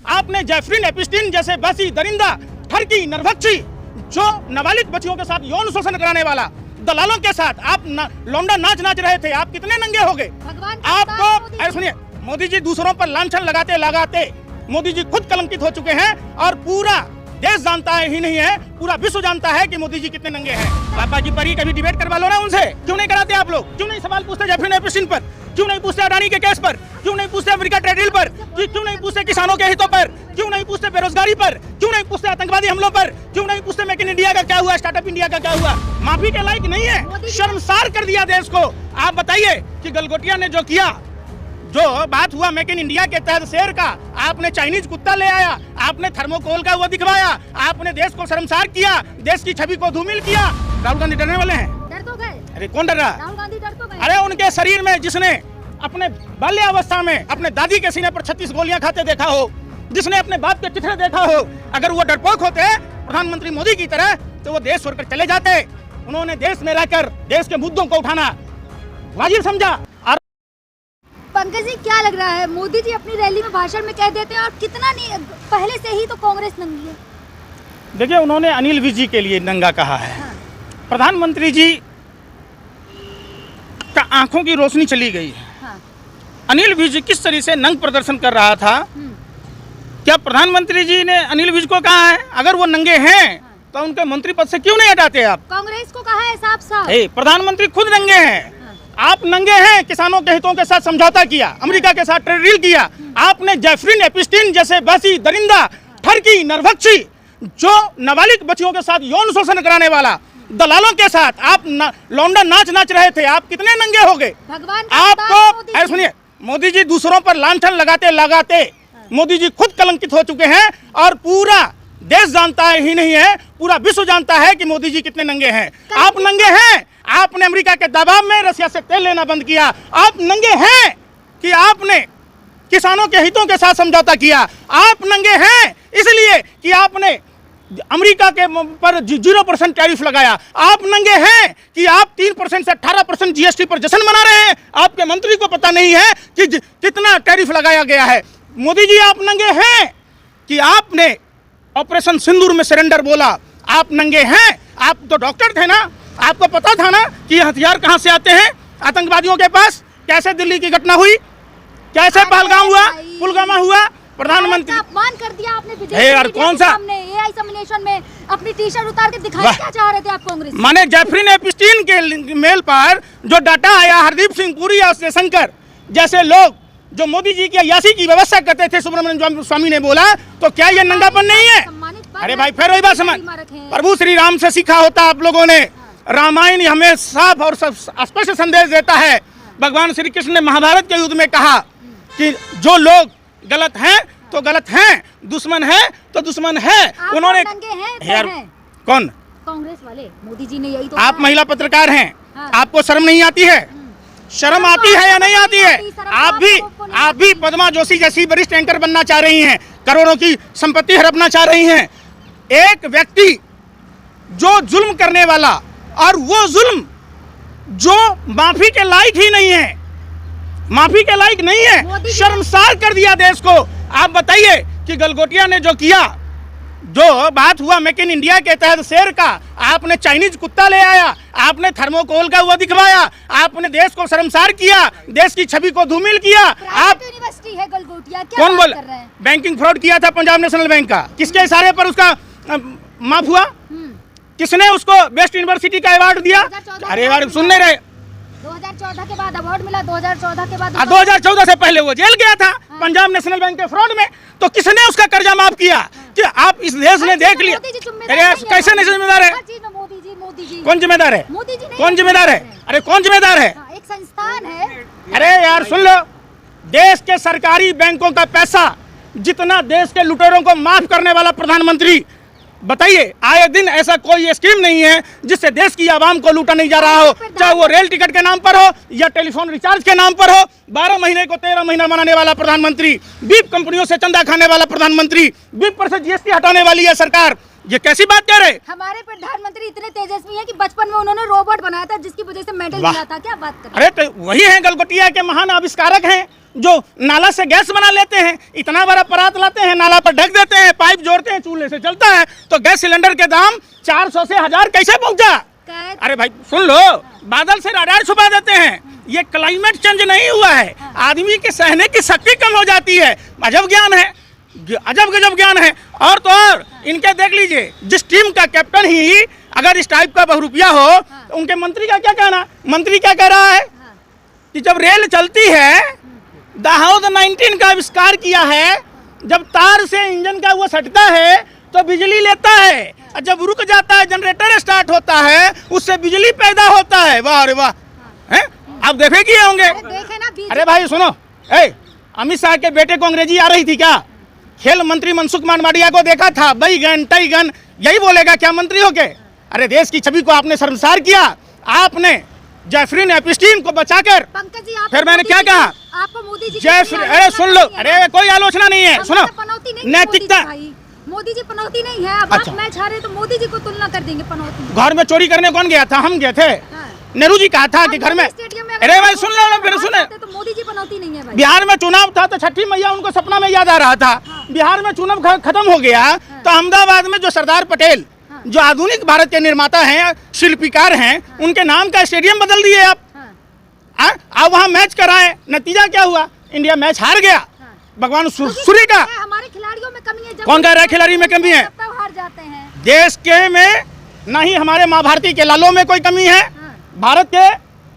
आपने जेफरी एपिस्टीन जैसे बसी दरिंदा ठरकी नरभक्षी जो नाबालिग बच्चियों के साथ यौन शोषण कराने वाला दलालों के साथ आप लौंडा नाच रहे थे। आप कितने नंगे हो गए? आपको अरे सुनिए, मोदी जी दूसरों पर लांछन लगाते लगाते मोदी जी खुद कलंकित हो चुके हैं और पूरा देश जानता है ही नहीं है, पूरा विश्व जानता है कि मोदी जी कितने नंगे हैं। पापा जी पर ही कभी डिबेट करवा लो ना उनसे, क्यों नहीं कराते आप लोग? क्यों नहीं सवाल पूछते जेफरी एपिस्टीन पर? क्यों नहीं पूछते अडानी के केस पर? क्यों नहीं पूछते अमेरिका ट्रेड डील पर? क्यों नहीं पूछते किसानों के हितों पर? क्यों नहीं पूछते बेरोजगारी पर? क्यों नहीं पूछते आतंकवादी हमलों पर? क्यों नहीं पूछते मेक इन इंडिया का क्या हुआ, स्टार्टअप इंडिया का क्या हुआ? माफी के लायक नहीं है, शर्मसार कर दिया देश को। आप बताइए कि गलगोटिया ने जो किया, जो बात हुआ मेक इन इंडिया के तहत शेर का, आपने चाइनीज कुत्ता ले आया, आपने थर्मोकोल का वो दिखवाया, आपने देश को शर्मसार किया, देश की छवि को धूमिल किया। राहुल गांधी डरने वाले हैं? डर तो गए। अरे कौन डर रहा? राहुल गांधी डर तो गए। अरे उनके शरीर में जिसने अपने बाल्यावस्था में अपने दादी के सीने पर 36 गोलियां खाते देखा हो, जिसने अपने बाप के चिथड़े देखा हो, अगर वो डरपोक होते प्रधानमंत्री मोदी की तरह तो वो देश छोड़कर चले जाते। उन्होंने देश में रहकर देश के मुद्दों को उठाना वाजिब समझा। पंकज जी, क्या लग रहा है, मोदी जी अपनी रैली में भाषण में कह देते हैं और कितना नहीं, पहले से ही तो कांग्रेस नंगी है। देखिए, उन्होंने अनिल विज जी के लिए नंगा कहा है। हाँ। प्रधानमंत्री जी का आंखों की रोशनी चली गई है। हाँ। अनिल विज जी किस तरह से नंग प्रदर्शन कर रहा था, क्या प्रधानमंत्री जी ने अनिल विज को कहा है अगर वो नंगे हैं तो उनके मंत्री पद से क्यों नहीं हटाते आप? कांग्रेस को कहा है साफ साफ। प्रधानमंत्री खुद नंगे हैं। आप नंगे हैं, किसानों के हितों के साथ समझौता किया, अमेरिका के साथ ट्रेड डील किया। आपने जेफरी एपिस्टीन जैसे बसी दरिंदा ठरकी नरभक्षी जो नाबालिग बच्चियों के साथ यौन शोषण कराने वाला दलालों के साथ आप लौंडा नाच रहे थे। आप कितने नंगे हो गए? आपको अरे सुनिए, मोदी जी दूसरों पर लांछन लगाते लगाते मोदी जी खुद कलंकित हो चुके हैं और पूरा देश जानता है ही नहीं है, पूरा विश्व जानता है कि मोदी जी कितने नंगे हैं। आप नंगे हैं, आपने अमेरिका के दबाव में रसिया से तेल लेना बंद किया। आप नंगे हैं कि आपने किसानों के हितों के साथ समझौता किया। आप नंगे हैं इसलिए कि आपने अमेरिका के पर 0% टैरिफ लगाया। आप नंगे हैं कि आप 3% से 18% जीएसटी पर जश्न मना रहे हैं। आपके मंत्री को पता नहीं है कि कितना टैरिफ लगाया गया है। मोदी जी, आप नंगे हैं कि आपने ऑपरेशन सिंदूर में सरेंडर बोला। आप नंगे हैं, आप तो डॉक्टर थे ना, आपको पता था ना कि हथियार कहां से आते हैं आतंकवादियों के पास। कैसे दिल्ली की घटना हुई, कैसे पहलगाम हुआ, पुलवामा हुआ। प्रधानमंत्री अपमान कर दिया आपने यार, कौन सा एआई सम्मेलन में अपनी टी-शर्ट उतार के दिखाया, क्या चाह रहे थे आप कांग्रेस? माने जेफरी एपिस्टीन के मेल पर जो डाटा आया, हरदीप सिंह पुरी और जयशंकर जैसे लोग जो मोदी जी की अय्याशी की व्यवस्था करते थे, सुब्रमण्यम स्वामी ने बोला, तो क्या ये नंगापन नहीं है? अरे भाई, फिर वही बात समझ, प्रभु श्री राम से सीखा होता आप लोगों ने। रामायण हमें साफ और स्पष्ट संदेश देता है। भगवान श्री कृष्ण ने महाभारत के युद्ध में कहा कि जो लोग गलत हैं तो गलत हैं, दुश्मन है तो दुश्मन है। उन्होंने यार कौन? कांग्रेस वाले, मोदी जी ने यही तो। आप महिला पत्रकार हैं, आपको शर्म नहीं आती है? शर्म आती है या नहीं आती है? आप भी पद्मा जोशी जैसी वरिष्ठ एंकर बनना चाह रही हैं, करोड़ों की संपत्ति हड़पना चाह रही हैं। एक व्यक्ति जो जुल्म करने वाला और वो जुल्म जो माफी के लायक ही नहीं है, माफी के लायक नहीं है, शर्मसार कर दिया देश को। आप बताइए कि गलगोटिया ने जो किया, जो बात हुआ मेक इन इंडिया के तहत शेर का, आपने चाइनीज कुत्ता ले आया, आपने थर्मोकोल का वो दिखवाया, आपने देश को शर्मसार किया, देश की छवि को धूमिल किया। आप यूनिवर्सिटी है गलगोटिया, कौन बोल? बैंकिंग फ्रॉड किया था पंजाब नेशनल बैंक का, किसके इशारे पर उसका माफ हुआ? किसने उसको बेस्ट यूनिवर्सिटी का अवार्ड दिया? अरे यार, सुन नहीं रहे? 2014 के बाद अवार्ड मिला, 2014 के बाद 2014 से पहले वो जेल गया था पंजाब नेशनल बैंक के फ्रॉड में। तो किसने उसका कर्जा माफ किया? कि आप इस देश ने देख लिया। अरे कैसे नहीं जिम्मेदार है? मोदी जी कौन जिम्मेदार है? मोदी जी कौन जिम्मेदार है? अरे कौन जिम्मेदार है? एक संस्थान है। अरे यार सुन लो, देश के सरकारी बैंकों का पैसा जितना देश के लुटेरों को माफ करने वाला प्रधानमंत्री, बताइए आए दिन ऐसा कोई स्कीम नहीं है जिससे देश की आवाम को लूटा नहीं जा रहा हो, चाहे वो रेल टिकट के नाम पर हो या टेलीफोन रिचार्ज के नाम पर हो। 12 महीने को 13 महीना बनाने वाला प्रधानमंत्री, बीप कंपनियों से चंदा खाने वाला प्रधानमंत्री, बीप पर से जीएसटी हटाने वाली है सरकार। ये कैसी बात कह रहे? हमारे प्रधानमंत्री इतने तेजस्वी हैं कि बचपन में उन्होंने रोबोट बनाया था जिसकी वजह से मेडल मिला था। क्या बात कर रहे? अरे तो वही है, गलगोटिया के महान आविष्कारक हैं, जो नाला से गैस बना लेते हैं, इतना बड़ा परात लाते हैं, नाला पर ढक देते हैं, पाइप जोड़ते हैं, चूल्हे से चलता है, तो गैस सिलेंडर के दाम 400 से 1000 कैसे पहुंचा? अरे भाई सुन लो, बादल से राडार छुपा देते हैं। ये क्लाइमेट चेंज नहीं हुआ है, आदमी के सहने की शक्ति कम हो जाती है। अजब ज्ञान है, अजब गजब ज्ञान है। और तो और इनके देख लीजिए, जिस टीम का कैप्टन ही अगर इस टाइप का बहुरुपिया हो, तो उनके मंत्री का क्या कहना? मंत्री क्या कह रहा है कि जब रेल चलती है, दाहौद 19 का आविष्कार किया है, जब तार से इंजन का वो सटता है तो बिजली लेता है, और जब रुक जाता है जनरेटर स्टार्ट होता है, उससे बिजली पैदा होता है। वाह अरे वाह, हैं? आप देखे किए होंगे। अरे भाई सुनो, अमित शाह के बेटे को अंग्रेजी आ रही थी क्या? खेल मंत्री मनसुख मांडविया को देखा था, बैगन टाइगन यही बोलेगा क्या मंत्री हो के? अरे देश की छवि को आपने शर्मसार किया। आपने जैफरीन एपिस्टीन को बचाकर, पंकज जी, फिर मैंने क्या कहा? आपको मोदी जी जैफरीन, अरे सुन लो, अरे कोई आलोचना नहीं है, सुनो, नैतिकता। मोदी जी पनौती नहीं है। अब अच्छा। आप मैच हारे तो मोदी जी को तुलना कर देंगे पनौती। घर में चोरी करने कौन गया था? हम गए थे। नेहरू जी कहा था कि घर में, अरे भाई सुन लो, फिर सुने, तो मोदी जी पनौती नहीं है भाई। बिहार में चुनाव था तो छठी मैया उनको सपना में याद आ रहा था। बिहार में चुनाव खत्म हो गया तो अहमदाबाद में जो सरदार पटेल, जो आधुनिक भारत के निर्माता हैं, शिल्पकार हैं, उनके नाम का स्टेडियम बदल दिए आप। आप वहाँ मैच कराए, नतीजा क्या हुआ? इंडिया मैच हार गया। भगवान सूर्य का, हमारे खिलाड़ियों में कमी है। कौन कह रहा है खिलाड़ी में कमी है? हार जाते हैं। देश के में नहीं, हमारे माँ भारती के लालों में कोई कमी है। भारत के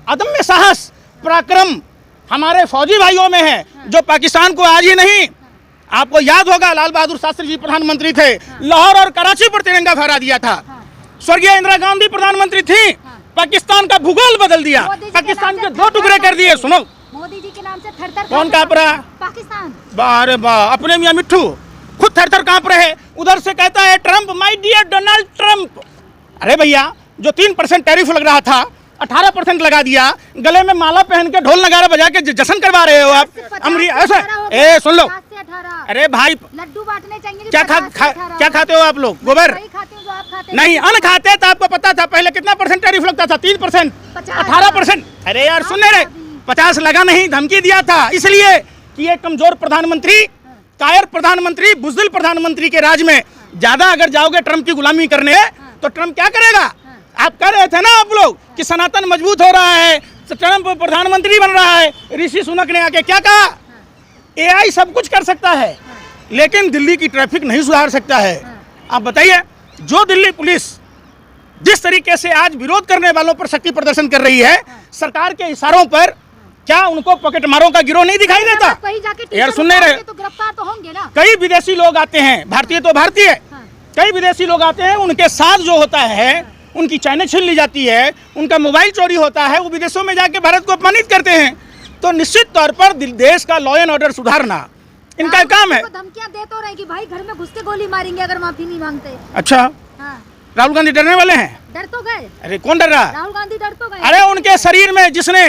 अदम्य साहस पराक्रम हमारे फौजी भाइयों में है, जो पाकिस्तान को आज ही नहीं, आपको याद होगा लाल बहादुर शास्त्री जी प्रधानमंत्री थे, लाहौर और कराची पर तिरंगा फहरा दिया था। स्वर्गीय इंदिरा गांधी प्रधानमंत्री थी, पाकिस्तान का भूगोल बदल दिया, पाकिस्तान के 2 टुकड़े कर दिए। सुनो, मोदी जी के नाम से थर-थर कौन कांप रहा? पाकिस्तान। अरे वाह, अपने मियां मिट्ठू खुद थर-थर कांप रहे। उधर से कहता है Trump, my dear Donald Trump. अरे भैया, जो 3% टैरिफ लग रहा था 18% लगा दिया, गले में माला पहन के ढोल नगारा बजा के जश्न करवा रहे हो आप। ऐसा सुन लो, अरे भाई लड्डू बांटने चाहिए। क्या खाते हो आप लोग? गोबर नहीं, अन्न खाते तो आपको पता था पहले कितना % टैरिफ लगता था? 3%, 18%। अरे यार सुनने रे, 50 लगा नहीं, धमकी दिया था, इसलिए कि एक कमजोर प्रधानमंत्री, कायर प्रधानमंत्री, बुज़दिल प्रधानमंत्री के राज में ज्यादा अगर जाओगे ट्रंप की गुलामी करने, तो ट्रंप क्या करेगा? आप कह रहे थे ना आप लोग कि सनातन मजबूत हो रहा है, ट्रंप प्रधानमंत्री बन रहा है। ऋषि सुनक ने आके क्या कहा? AI सब कुछ कर सकता है, लेकिन दिल्ली की ट्रैफिक नहीं सुधार सकता है। आप बताइए, जो दिल्ली पुलिस जिस तरीके से आज विरोध करने वालों पर शक्ति प्रदर्शन कर रही है, सरकार के इशारों पर, क्या उनको पॉकेट मारों का गिरोह नहीं दिखाई देता? यार सुन नहीं रहे, तो गिरफ्तार तो होंगे ना। कई विदेशी लोग आते हैं, भारतीय तो भारतीय, कई विदेशी लोग आते हैं, उनके साथ जो होता है, उनकी चैनें छीन ली जाती है, उनका मोबाइल चोरी होता है, वो विदेशों में जाके भारत को अपमानित करते हैं। तो निश्चित तौर पर देश का लॉ एंड ऑर्डर सुधारना इनका काम है। धमकियां दे तो रहे कि भाई घर में घुस के गोली मारेंगे अगर माफी नहीं मांगते। अच्छा, राहुल गांधी डरने वाले हैं? डर तो गए। अरे कौन डर रहा? राहुल गांधी डर तो गए। अरे उनके शरीर में जिसने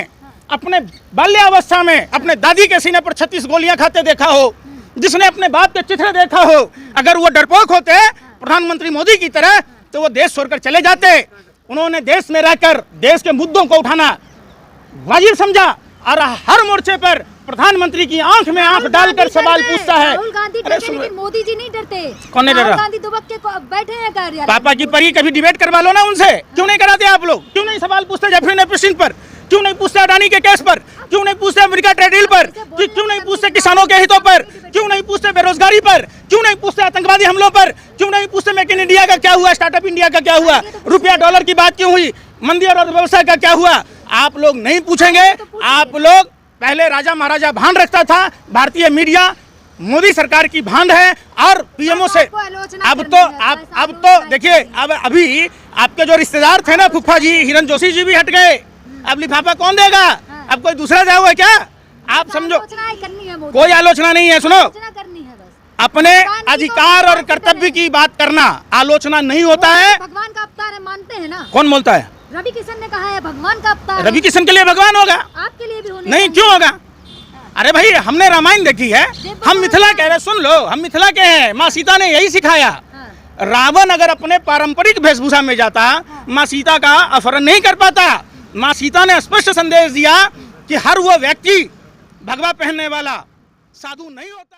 अपने बाल्यावस्था में अपने दादी के सीने पर 36 गोलियां खाते देखा हो, जिसने अपने बाप के चित्र देखा हो, अगर वो डरपोक होते प्रधानमंत्री मोदी की तरह, तो वो देश छोड़कर चले जाते। उन्होंने देश में रहकर देश के मुद्दों को उठाना वाजिब समझा, और हर मोर्चे पर प्रधानमंत्री की आंख में आंख डालकर सवाल पूछता है। राहुल गांधी डरते, लेकिन मोदी जी नहीं डरते। कौन नहीं डर रहा? राहुल गांधी दुबक के बैठे हैं कार्यालय। पापा की परी, कभी डिबेट करवा लो ना उनसे। क्यों नहीं कराते आप लोग? क्यों नहीं सवाल पूछते जैफरीन एपिस्टीन पर? क्यों नहीं पूछते अडानी के केस पर? क्यों नहीं पूछते अमेरिका ट्रेड डील पर? क्यों नहीं पूछते किसानों के हितों पर? क्यों नहीं पूछते बेरोजगारी पर? क्यों नहीं पूछते आतंकवादी हमलों पर? क्यों नहीं पूछते मेक इन इंडिया का क्या हुआ, स्टार्टअप इंडिया का क्या हुआ, रुपया डॉलर की बात क्यों हुई, मंदी और अर्थव्यवस्था का क्या हुआ? आप लोग नहीं पूछेंगे। आप लोग पहले राजा महाराजा भान रखता था, भारतीय मीडिया मोदी सरकार की भांड है, और पीएमओ से अब तो देखिए, अब अभी आपके जो रिश्तेदार थे ना, फुफा जी, हिरन जोशी जी भी हट गए। अब लिफाफा कौन देगा? अब कोई दूसरा जाओगे क्या? आप समझो, कोई आलोचना नहीं है। सुनो, अपने अधिकार और कर्तव्य की बात करना आलोचना नहीं होता है। भगवान का अवतार है, मानते हैं ना? कौन बोलता है? रवि किशन ने कहा है भगवान का अवतार। रवि किशन के लिए भगवान होगा? आपके लिए भी होने नहीं, क्यों होगा? अरे भाई, हमने रामायण देखी है, हम मिथिला कह रहे, सुन लो, हम मिथिला के हैं। माँ सीता ने यही सिखाया। रावण अगर अपने पारंपरिक वेशभूषा में जाता, माँ सीता का अपहरण नहीं कर पाता। माँ सीता ने स्पष्ट संदेश दिया कि हर वो व्यक्ति भगवा पहनने वाला साधु नहीं होता।